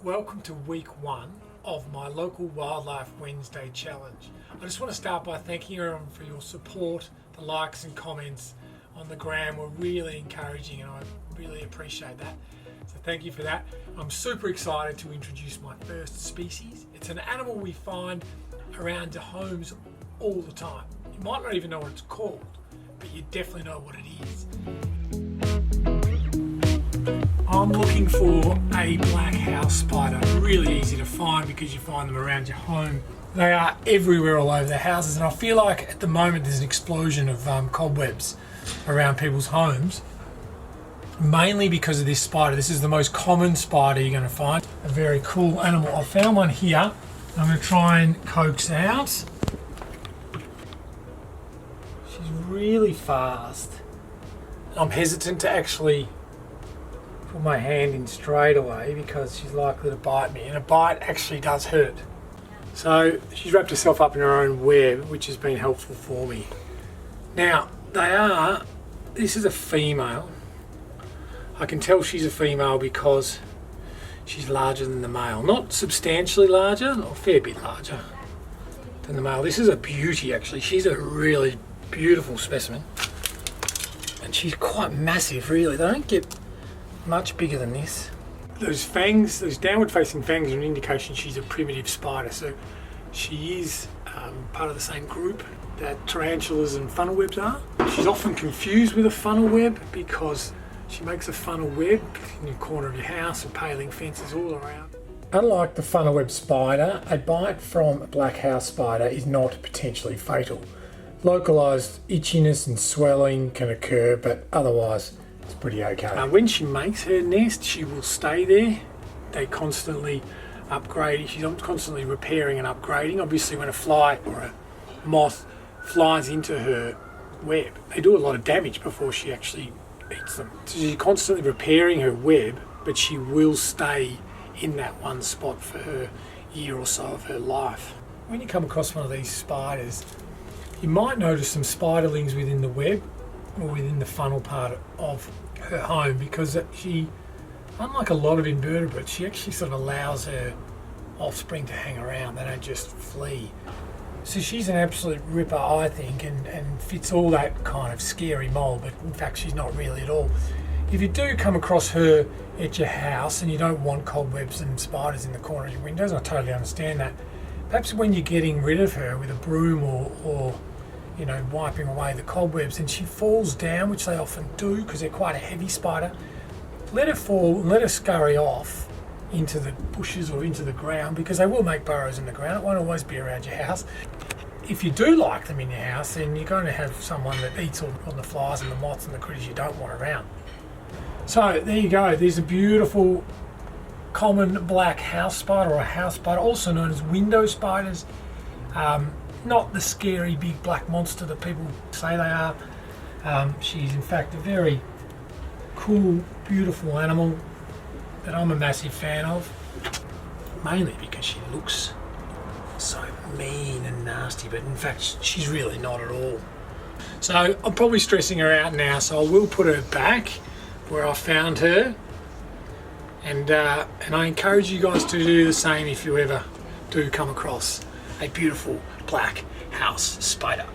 Welcome to week 1 of my local Wildlife Wednesday challenge. I just want to start by thanking everyone for your support. The likes and comments on the gram were really encouraging and I really appreciate that. So thank you for that. I'm super excited to introduce my first species. It's an animal we find around your homes all the time. You might not even know what it's called, but you definitely know what it is. I'm looking for a black house spider. Really easy to find because you find them around your home. They are everywhere all over the houses, and I feel like at the moment there's an explosion of cobwebs around people's homes, mainly because of this spider. This is the most common spider you're going to find. A very cool animal. I found one here. I'm going to try and coax out. She's really fast. I'm hesitant to actually put my hand in straight away because she's likely to bite me, and a bite actually does hurt. So she's wrapped herself up in her own web, which has been helpful for me. Now this is a female. I can tell she's a female because she's larger than the male. Not substantially larger, a fair bit larger than the male. This is a beauty actually. She's a really beautiful specimen. And she's quite massive really. They don't get much bigger than this. Those fangs, those downward facing fangs, are an indication she's a primitive spider. So she is part of the same group that tarantulas and funnel webs are. She's often confused with a funnel web because she makes a funnel web in the corner of your house and paling fences all around. Unlike the funnel web spider, a bite from a black house spider is not potentially fatal. Localised itchiness and swelling can occur, but otherwise it's pretty okay. When she makes her nest, she will stay there. They constantly upgrade. She's constantly repairing and upgrading. Obviously, when a fly or a moth flies into her web, they do a lot of damage before she actually eats them. So she's constantly repairing her web, but she will stay in that one spot for her year or so of her life. When you come across one of these spiders, you might notice some spiderlings within the web or within the funnel part of her home, because she, unlike a lot of invertebrates, she actually sort of allows her offspring to hang around. They don't just flee. So she's an absolute ripper, I think, and fits all that kind of scary mold, but in fact she's not really at all. If you do come across her at your house and you don't want cobwebs and spiders in the corner of your windows, I totally understand that. Perhaps when you're getting rid of her with a broom or you know, wiping away the cobwebs, and she falls down, which they often do because they're quite a heavy spider, let her fall and let her scurry off into the bushes or into the ground, because they will make burrows in the ground. It won't always be around your house. If you do like them in your house, then you're going to have someone that eats all the flies and the moths and the critters you don't want around. So there you go. There's a beautiful common black house spider, or a house spider, also known as window spiders. Not the scary big black monster that people say they are. She's in fact a very cool, beautiful animal that I'm a massive fan of, mainly because she looks so mean and nasty, but in fact she's really not at all. So I'm probably stressing her out now, so I will put her back where I found her, and I encourage you guys to do the same if you ever do come across a beautiful black house spider.